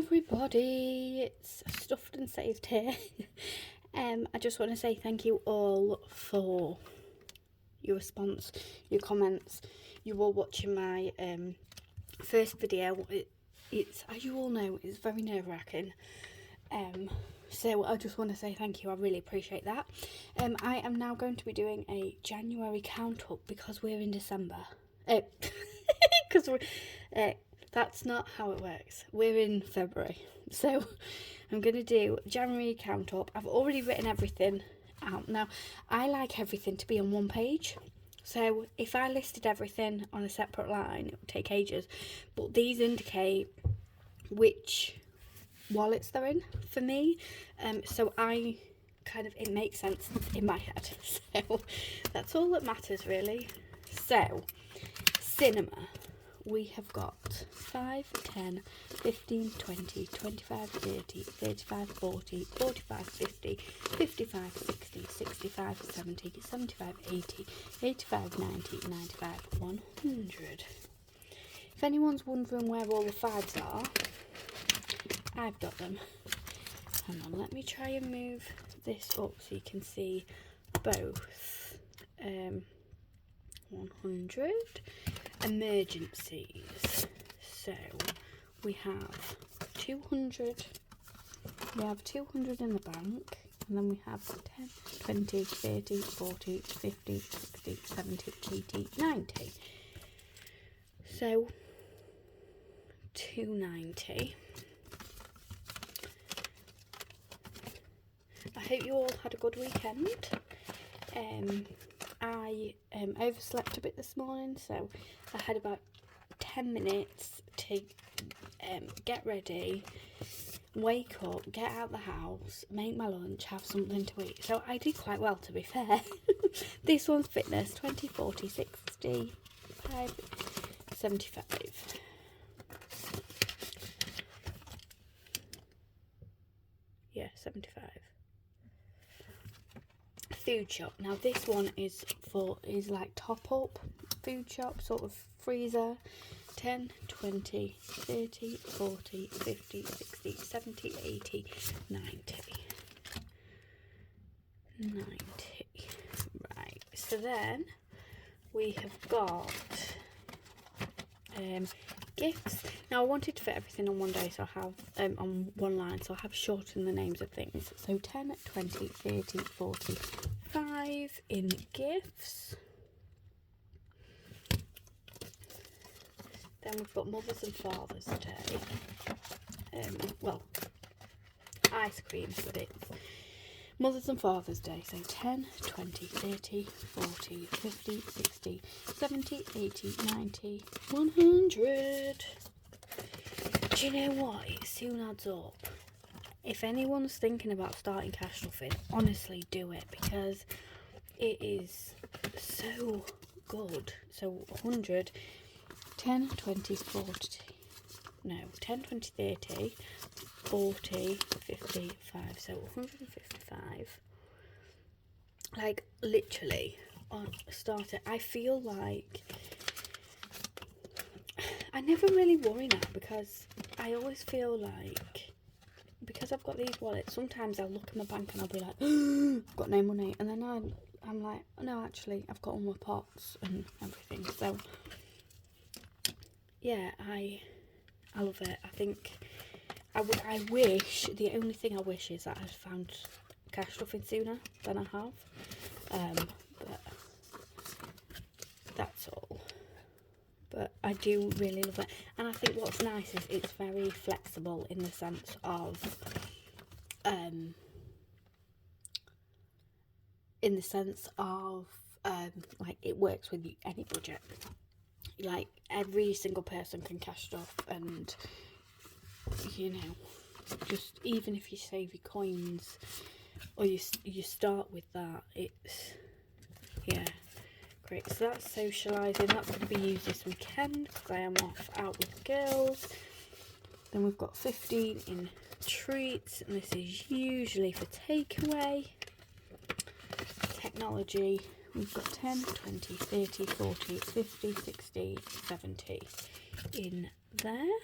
everybody, it's Stuffed and Saved here. I just want to say thank you all for your response, your comments. You all watching my first video. It's, as you all know, it's very nerve-wracking. So I just want to say thank you. I really appreciate that. I am now going to be doing a January count up because we're in December. Because we're that's not how it works. We're in February, so I'm gonna do January count up. I've already written everything out. Now I like everything to be on one page, so if I listed everything on a separate line, it would take ages. But these indicate which wallets they're in for me, so I kind of, it makes sense in my head. So that's all that matters really. So cinema, we have got 5, 10, 15, 20, 25, 30, 35, 40, 45, 50, 55, 60, 65, 70, 75, 80, 85, 90, 95, 100. If anyone's wondering where all the 5s are, I've got them. Hang on, let me try and move this up so you can see both. 100 emergencies. So we have 200. We have 200 in the bank, and then we have 10, 20, 30, 40, 50, 60, 70, 80, 90. So 290. I hope you all had a good weekend. I overslept a bit this morning, so I had about 10 minutes to get ready, wake up, get out the house, make my lunch, have something to eat. So I did quite well, to be fair. This one's fitness, 20, 40, 60, 75. Yeah, 75. Food shop. Now this one is like top up food shop, sort of freezer. 10, 20, 30, 40, 50, 60, 70, 80, 90. 90. Right, so then we have got gifts. Now I wanted to fit everything on one day, so I have on one line, so I have shortened the names of things. So 10, 20, 30, 40, 5 in gifts. Then we've got Mother's and Father's Day. Well, ice cream, but it's Mother's and Father's Day. So 10, 20, 30, 40, 50, 60, 70, 80, 90, 100. Do you know what? It soon adds up. If anyone's thinking about starting cash stuffing, honestly do it, because it is so good. So 100, 10, 20, 40, no, 10, 20, 30, 40, 55, so 155. Like, literally, on starter, I feel like I never really worry now, because I always feel like, because I've got these wallets, sometimes I'll look at my bank and I'll be like, I've got no money, and then I'm like, oh, no, actually, I've got all my pots and everything. So yeah, I love it. I think I wish, the only thing I wish is that I'd found cash stuffing sooner than I have, but that's all. But I do really love it, and I think what's nice is it's very flexible in the sense of like, it works with any budget. Like, every single person can cash stuff, and you know, just even if you save your coins or you start with that, it's, yeah, great. So that's socialising. That's going to be used this weekend because I am off out with the girls. Then we've got 15 in treats, and this is usually for takeaway. Technology, we've got 10, 20, 30, 40, 50, 60, 70 in there.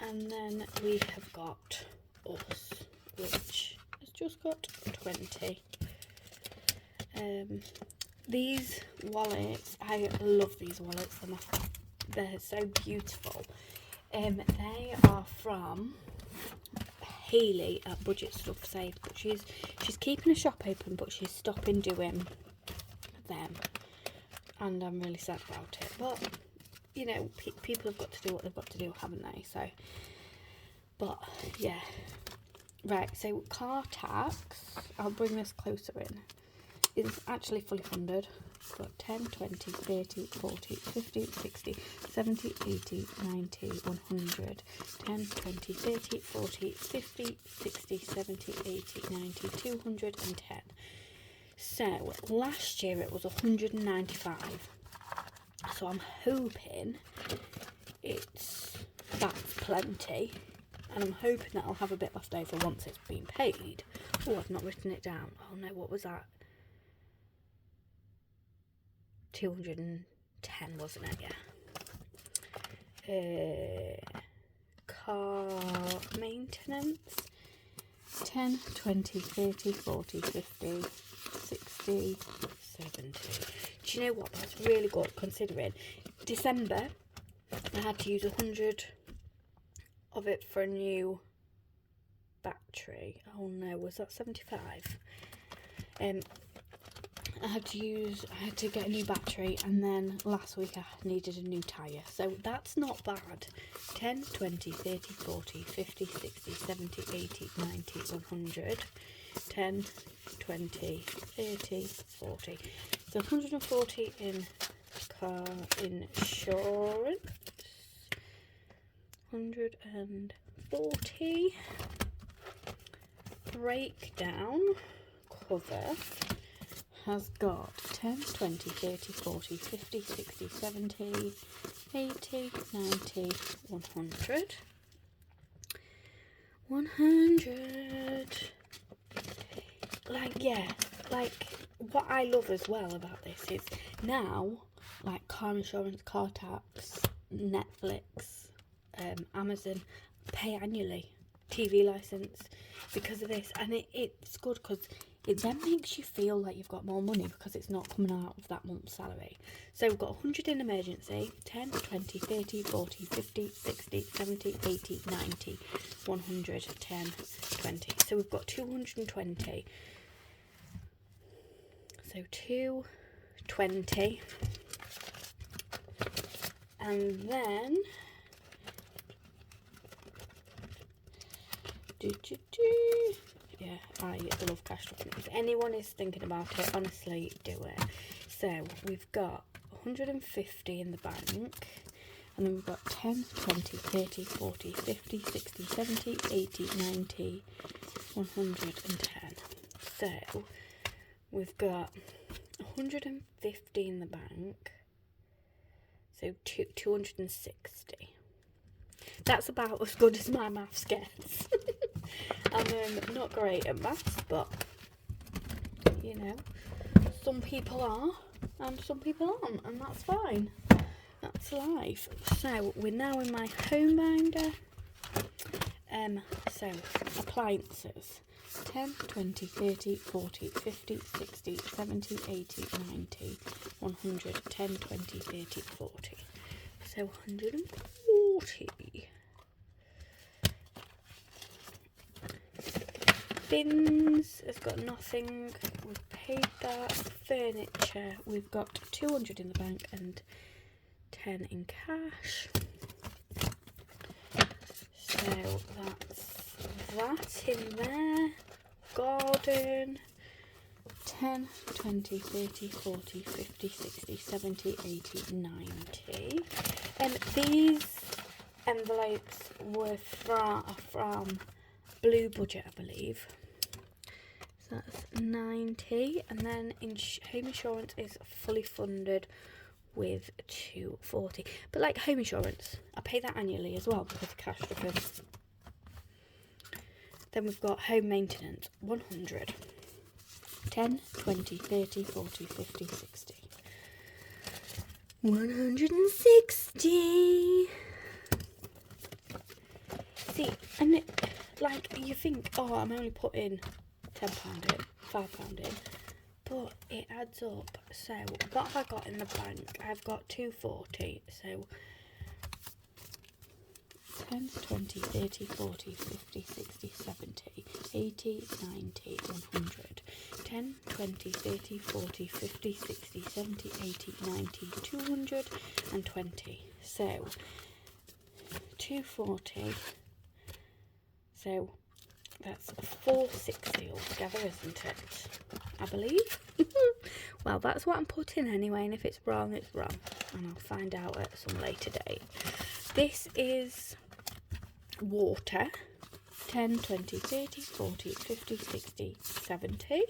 And then we have got us, which has just got 20. These wallets, I love these wallets. They're so beautiful. They are from Hayley at Budget Stuff Saved, but she's keeping a shop open, but she's stopping doing them, and I'm really sad about it. But you know, people have got to do what they've got to do, haven't they? So, but yeah, right. So car tax, I'll bring this closer in. It's actually fully funded. Got 10, 20, 30, 40, 50, 60, 70, 80, 90, 100, 10, 20, 30, 40, 50, 60, 70, 80, 90, 210. So last year it was 195. So I'm hoping that's plenty. And I'm hoping that I'll have a bit left over once it's been paid. Oh, I've not written it down. Oh no, what was that? 210, wasn't it? Yeah. Car maintenance. 10, 20, 30, 40, 50, 60, 70. Do you know what? That's really good considering December I had to use 100 of it for a new battery. Oh no, was that 75? I had to get a new battery, and then last week I needed a new tyre. So that's not bad. 10, 20, 30, 40, 50, 60, 70, 80, 90, 100. 10, 20, 30, 40. So 140 in car insurance. 140. Breakdown cover has got 10, 20, 30, 40, 50, 60, 70, 80, 90, 100. 100. Like, yeah, like, what I love as well about this is now, like, car insurance, car tax, Netflix, Amazon, pay annually, TV licence, because of this. And it's good because it then makes you feel like you've got more money because it's not coming out of that month's salary. So we've got 100 in emergency, 10, 20, 30, 40, 50, 60, 70, 80, 90, 100, 10, 20. So we've got 220. So 220. And then yeah, I love cash dropping. If anyone is thinking about it, honestly, do it. So we've got 150 in the bank, and then we've got 10, 20, 30, 40, 50, 60, 70, 80, 90, 110. So we've got 150 in the bank, so 260. That's about as good as my maths gets. I'm not great at maths, but you know, some people are and some people aren't, and that's fine. That's life. So we're now in my home binder. So appliances. 10, 20, 30, 40, 50, 60, 70, 80, 90, 100, 10, 20, 30, 40. So 140. Bins has got nothing. We've paid that. Furniture, we've got 200 in the bank and 10 in cash. So that's that in there. Garden, 10, 20, 30, 40, 50, 60, 70, 80, 90. And these envelopes were from Blue Budget, I believe. So that's 90. And then home insurance is fully funded with 240. But like home insurance, I pay that annually as well because of cash droppers. Then we've got home maintenance, 100. 10, 20, 30, 40, 50, 60. 160. you think, oh, I'm only putting £10 in, £5 in, but it adds up. So what have I got in the bank? I've got 240. So 10, 20, 30, 40, 50, 60, 70, 80, 90, 100. 10, 20, 30, 40, 50, 60, 70, 80, 90, 220. So 240. So that's 460 altogether, isn't it? I believe. Well, that's what I'm putting anyway, and if it's wrong, it's wrong. And I'll find out at some later date. This is water. 10, 20, 30, 40, 50, 60, 70.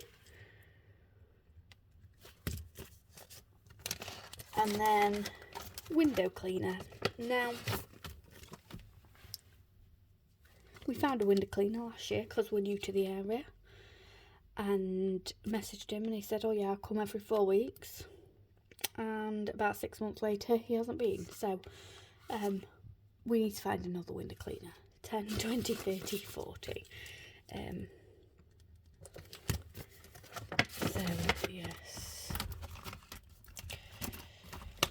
And then window cleaner. Now, we found a window cleaner last year because we're new to the area, and messaged him and he said, oh yeah, I'll come every 4 weeks. And about 6 months later, he hasn't been. So we need to find another window cleaner. 10, 20, 30, 40. So yes,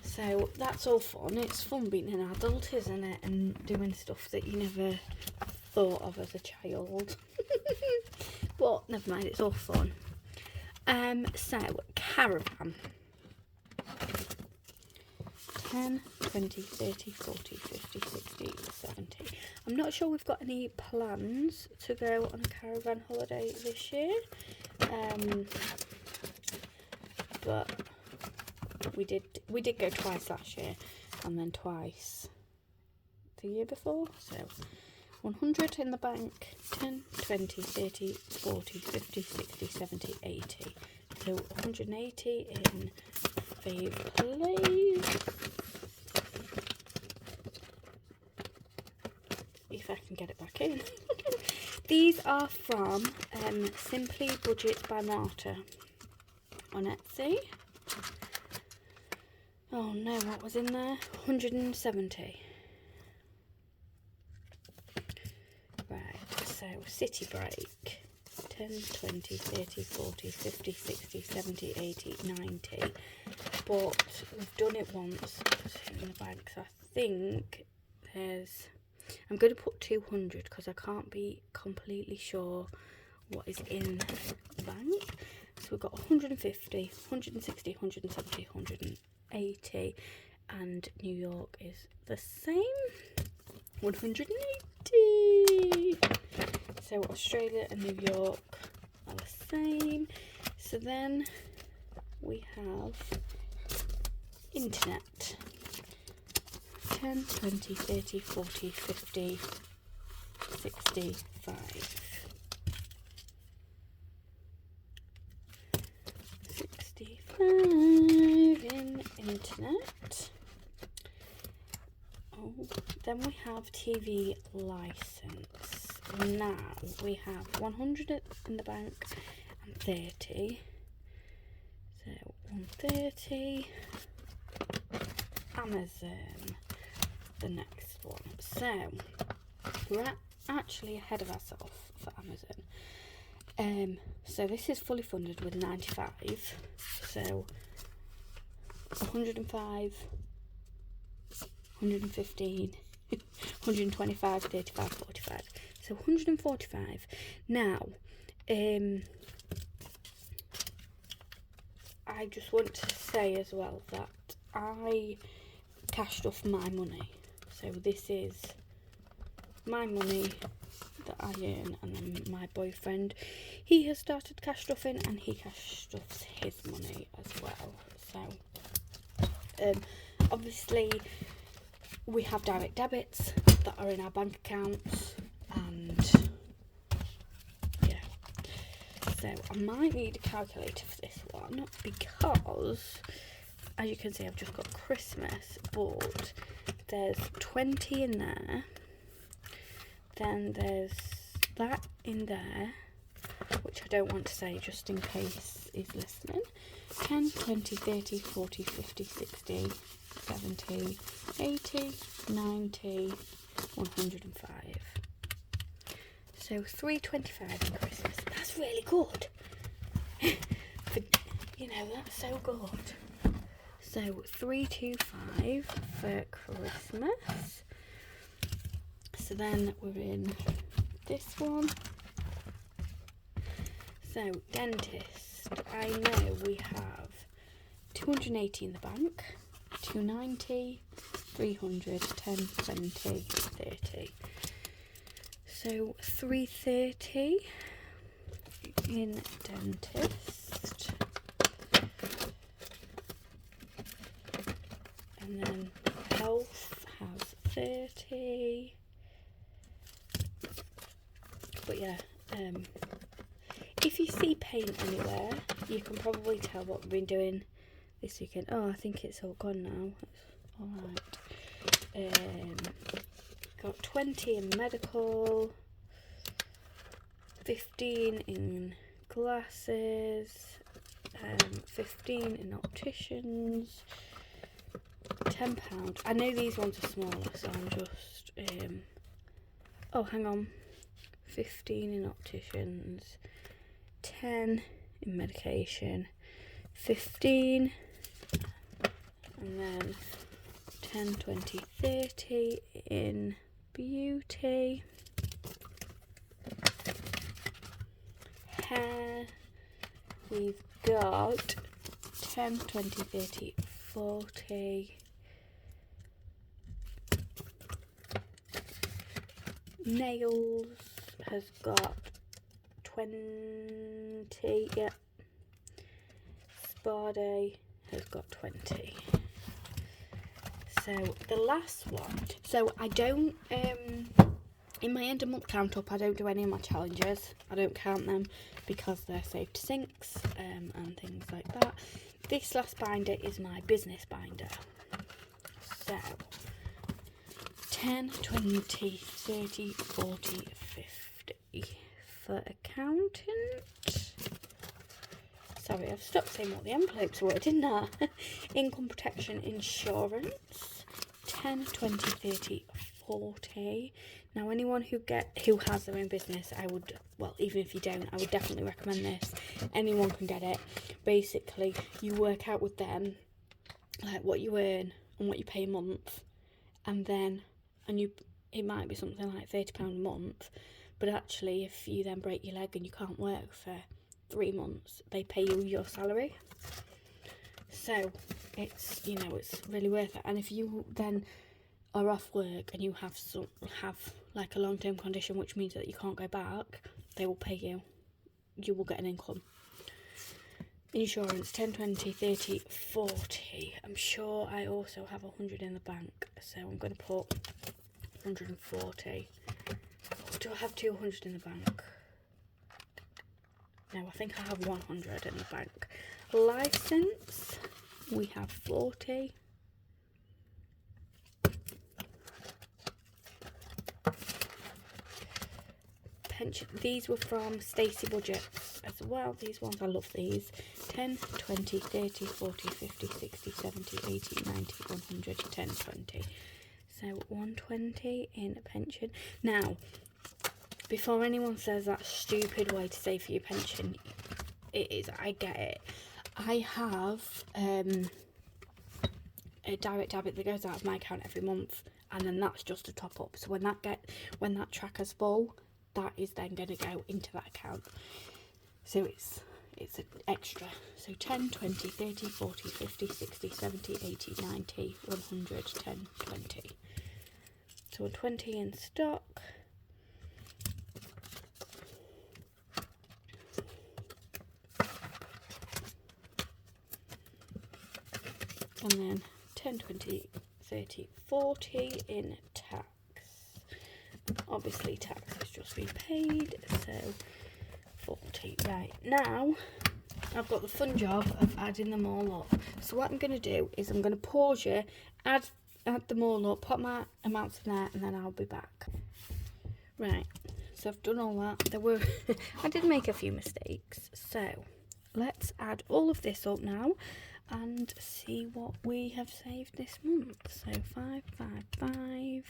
so that's all fun. It's fun being an adult, isn't it, and doing stuff that you never thought of as a child. But never mind, it's all fun. So caravan. 10, 20, 30, 40, 50, 60, 70. I'm not sure we've got any plans to go on a caravan holiday this year. But we did go twice last year, and then twice the year before. So 100 in the bank. 10, 20, 30, 40, 50, 60, 70, 80. So 180 in favourite place. If I can get it back in. These are from Simply Budget by Marta on Etsy. Oh no, what was in there? 170. Right, so city break. 10, 20, 30, 40, 50, 60, 70, 80, 90. But we've done it once. Put it in the bag, so I think there's... I'm going to put 200 because I can't be completely sure what is in the bank. So we've got 150, 160, 170, 180, and New York is the same. 180. So Australia and New York are the same. So then we have internet. 10, 20, 30, 40, 50, 65. 65 in internet. Oh, then we have TV license. Now we have 100 in the bank and 30. So 130. Amazon, the next one. So we're actually ahead of ourselves for Amazon. So this is fully funded with 95. So 105, 115, 125, 35, 45. So 145. Now, I just want to say as well that I cashed off my money. So this is my money that I earn, and then my boyfriend, he has started cash stuffing and he cash stuffs his money as well. So obviously we have direct debits that are in our bank accounts, and yeah, so I might need a calculator for this one because as you can see I've just got Christmas, but there's 20 in there, then there's that in there, which I don't want to say just in case he's listening. 10, 20, 30, 40, 50, 60, 70, 80, 90, 105. So £3.25 in Christmas. That's really good. That's so good. So £3.25 for Christmas. So then we're in this one. So dentist, I know we have 280 in the bank, 290, 300, 10, 20, 30. So 330 in dentist. And then health has 30. But yeah, if you see paint anywhere, you can probably tell what we've been doing this weekend. Oh, I think it's all gone now. That's alright. Got 20 in medical, 15 in glasses, 15 in opticians, £10. I know these ones are smaller, so I'm just oh, hang on. 15 in opticians, 10 in medication, 15, and then 10, 20, 30 in beauty. Hair, we've got 10, 20, 30, 40. Nails has got 20, yeah. Spa day has got 20. So the last one, so I don't, in my end of month count up, I don't do any of my challenges. I don't count them because they're saved sinks and things like that. This last binder is my business binder. So 10, 20, 30, 40, 50 for accountant. Sorry, I've stopped saying what the envelopes were, didn't I? Income protection insurance, 10, 20, 30, 40. Now, anyone who has their own business, I would, well, even if you don't, I would definitely recommend this. Anyone can get it. Basically, you work out with them, like what you earn and what you pay a month, and it might be something like £30 a month, but actually, if you then break your leg and you can't work for 3 months, they pay you your salary. So it's it's really worth it. And if you then are off work and you have like a long-term condition, which means that you can't go back, they will pay you. You will get an income. Insurance, 10, 20, 30, 40. I'm sure I also have 100 in the bank, so I'm going to put 140. Or do I have 200 in the bank? No, I think I have 100 in the bank. License, we have 40. Pension, these were from Stacey Budgets as well. These ones, I love these. 10, 20, 30, 40, 50, 60, 70, 80, 90, 100, 10, 20. So 120 in a pension. Now, before anyone says that's a stupid way to save for your pension, it is, I get it. I have a direct debit that goes out of my account every month, and then that's just a top up. So when that tracker's full, that is then going to go into that account. So it's an extra. So 10, 20, 30, 40, 50, 60, 70, 80, 90, 100, 10, 20. So 20 in stock. And then 10, 20, 30, 40 in tax. Obviously tax has just been paid, so 40. Right, now I've got the fun job of adding them all up. So what I'm going to do is I'm going to pause you, add them all up, put my amounts in there, and then I'll be back. Right, so I've done all that. I did make a few mistakes, so let's add all of this up now and see what we have saved this month. So 555,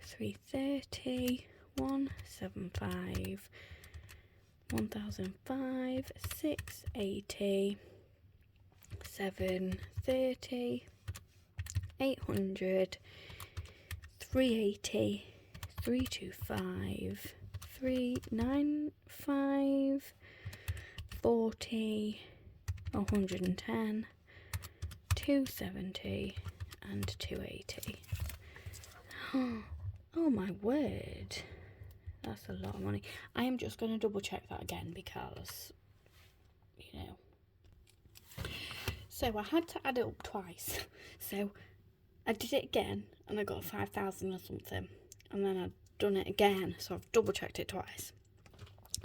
330, 175, 1005, 680, 730, 800, 380, 325, 395, 40, 110, 270 and 280. Oh my word, that's a lot of money. I am just going to double check that again because, you know. So I had to add it up twice. So I did it again and I got 5,000 or something, and then I've done it again, so I've double checked it twice.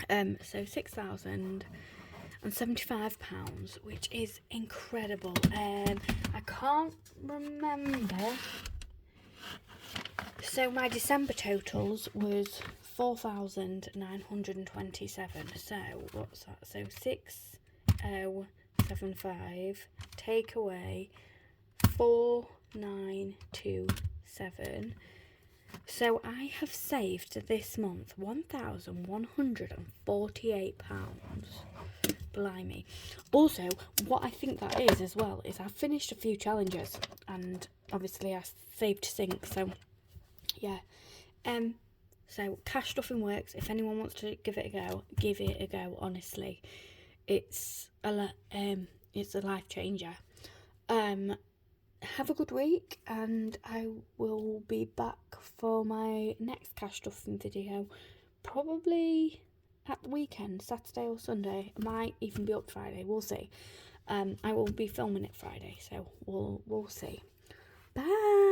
So £6,075, which is incredible. I can't remember. So my December totals was 4,927. So what's that? So 6,075 take away 4,927. So I have saved this month £1,148. Blimey. Also, what I think that is as well is I've finished a few challenges, and obviously I saved sync, so yeah. So cash stuffing works. If anyone wants to give it a go, honestly. It's a life changer. Have a good week, and I will be back for my next cash stuffing video probably at the weekend, Saturday or Sunday. It might even be up Friday, we'll see. I will be filming it Friday, so we'll see. Bye.